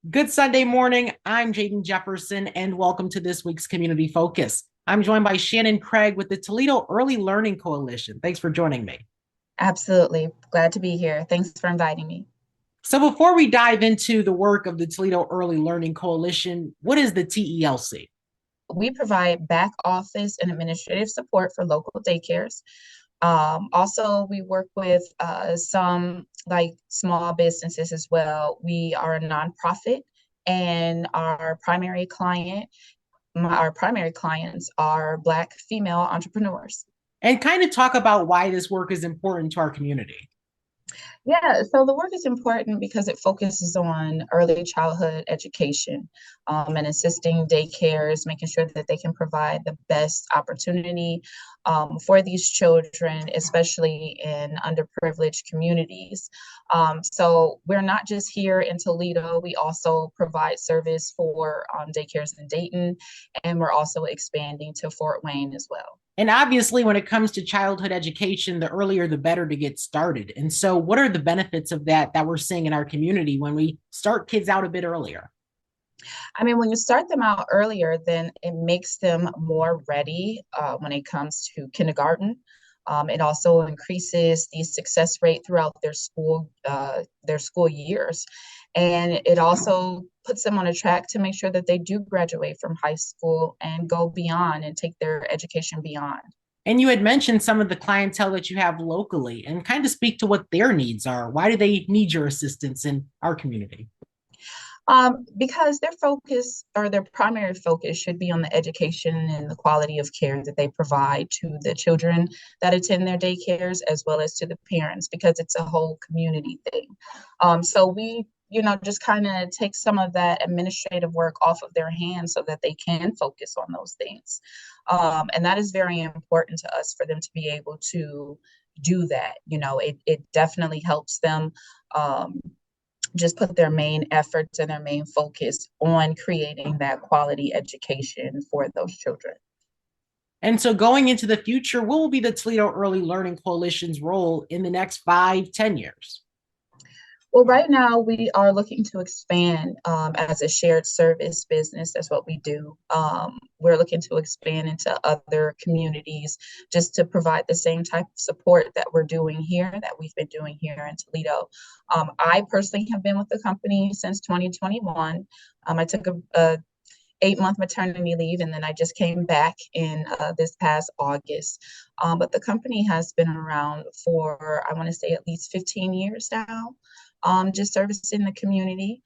Good Sunday morning. I'm Jaden Jefferson, and welcome to this week's Community Focus. I'm joined by Channon Craig with the Toledo Early Learning Coalition. Thanks for joining me. Absolutely. Glad to be here. Thanks for inviting me. So, before we dive into the work of the Toledo Early Learning Coalition, what is the TELC? We provide back office and administrative support for local daycares. Also, we work with some like small businesses as well. We are a nonprofit, and our primary clients are Black female entrepreneurs. And kind of talk about why this work is important to our community. Yeah, so the work is important because it focuses on early childhood education and assisting daycares, making sure that they can provide the best opportunity for these children, especially in underprivileged communities. So we're not just here in Toledo, we also provide service for daycares in Dayton, and we're also expanding to Fort Wayne as well. And obviously, when it comes to childhood education, the earlier the better to get started. And so, what are the benefits of that we're seeing in our community when we start kids out a bit earlier? I mean, when you start them out earlier, then it makes them more ready when it comes to kindergarten. It also increases the success rate throughout their school years, and it also puts them on a track to make sure that they do graduate from high school and go beyond and take their education beyond. And you had mentioned some of the clientele that you have locally and kind of speak to what their needs are. Why do they need your assistance in our community? Because their focus or their primary focus should be on the education and the quality of care that they provide to the children that attend their daycares, as well as to the parents, because it's a whole community thing. So we, just kind of take some of that administrative work off of their hands so that they can focus on those things. And that is very important to us for them to be able to do that. It definitely helps them. Just put their main efforts and their main focus on creating that quality education for those children. And so, going into the future, what will be the Toledo Early Learning Coalition's role in the next 5, 10 years? Well, right now we are looking to expand as a shared service business. That's what we do. We're looking to expand into other communities just to provide the same type of support that we're doing here, that we've been doing here in Toledo. I personally have been with the company since 2021. I took a 8-month maternity leave, and then I just came back in this past August. But the company has been around for, I want to say, at least 15 years now, just servicing the community.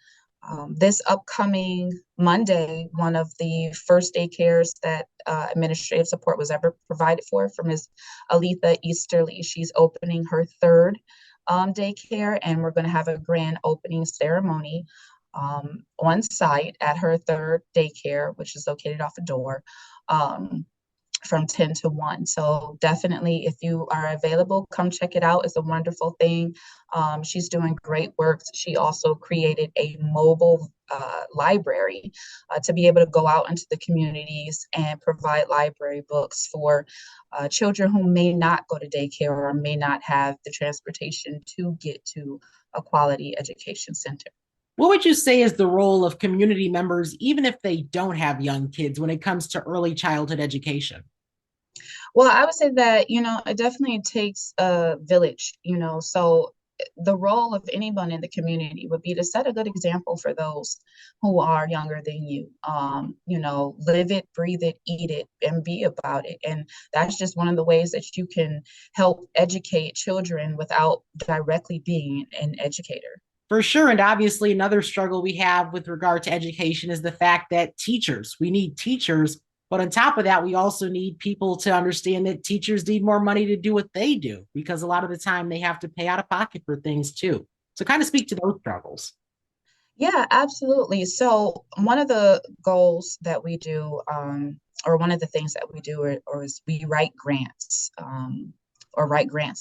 This upcoming Monday, one of the first daycares that administrative support was ever provided for Ms. Aletha Easterly. She's opening her third daycare, and we're going to have a grand opening ceremony on site at her third daycare, which is located off a door. From 10 to 1. So definitely, if you are available, come check it out. It's a wonderful thing. She's doing great work. She also created a mobile library to be able to go out into the communities and provide library books for children who may not go to daycare or may not have the transportation to get to a quality education center. What would you say is the role of community members, even if they don't have young kids, when it comes to early childhood education? Well, I would say that, it definitely takes a village, so the role of anyone in the community would be to set a good example for those who are younger than you. Live it, breathe it, eat it, and be about it. And that's just one of the ways that you can help educate children without directly being an educator. For sure. And obviously, another struggle we have with regard to education is the fact that we need teachers. But on top of that, we also need people to understand that teachers need more money to do what they do, because a lot of the time they have to pay out of pocket for things too. So, kind of speak to those struggles. Yeah, absolutely. So one of the goals that we do, or one of the things that we do, or is we write grants or write grant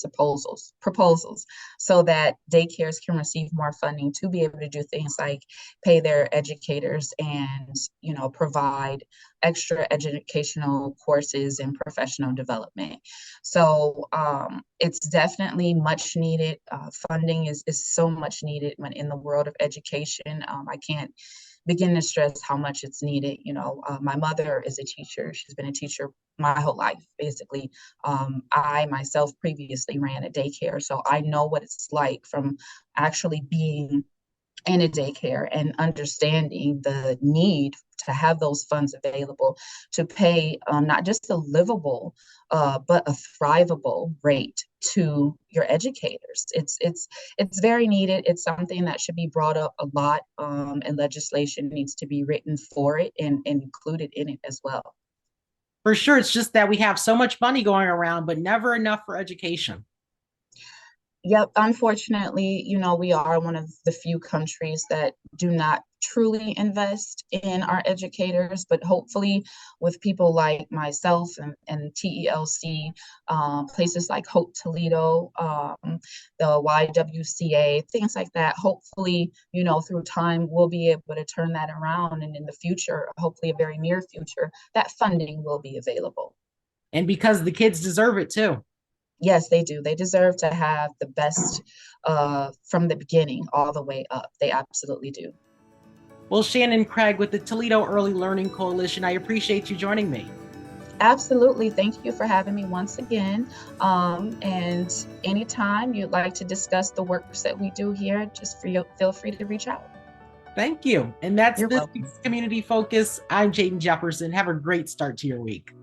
proposals so that daycares can receive more funding to be able to do things like pay their educators and, provide extra educational courses and professional development. So it's definitely much needed. Funding is so much needed when in the world of education. I can't begin to stress how much it's needed. My mother is a teacher. She's been a teacher my whole life, basically. I myself previously ran a daycare, so I know what it's like from actually being in a daycare and understanding the need to have those funds available to pay not just a livable but a thrivable rate to your educators. It's very needed. It's something that should be brought up a lot, and legislation needs to be written for it and included in it as well. For sure. It's just that we have so much money going around, but never enough for education. Yep, unfortunately, we are one of the few countries that do not truly invest in our educators, but hopefully with people like myself and TELC, places like Hope Toledo, the YWCA, things like that, hopefully, through time, we'll be able to turn that around. And in the future, hopefully a very near future, that funding will be available. And because the kids deserve it too. Yes, they do. They deserve to have the best from the beginning all the way up. They absolutely do. Well, Channon Craig with the Toledo Early Learning Coalition, I appreciate you joining me. Absolutely. Thank you for having me once again. And anytime you'd like to discuss the works that we do here, just feel free to reach out. Thank you. And that's You're this welcome. week's Community Focus. I'm Jaden Jefferson. Have a great start to your week.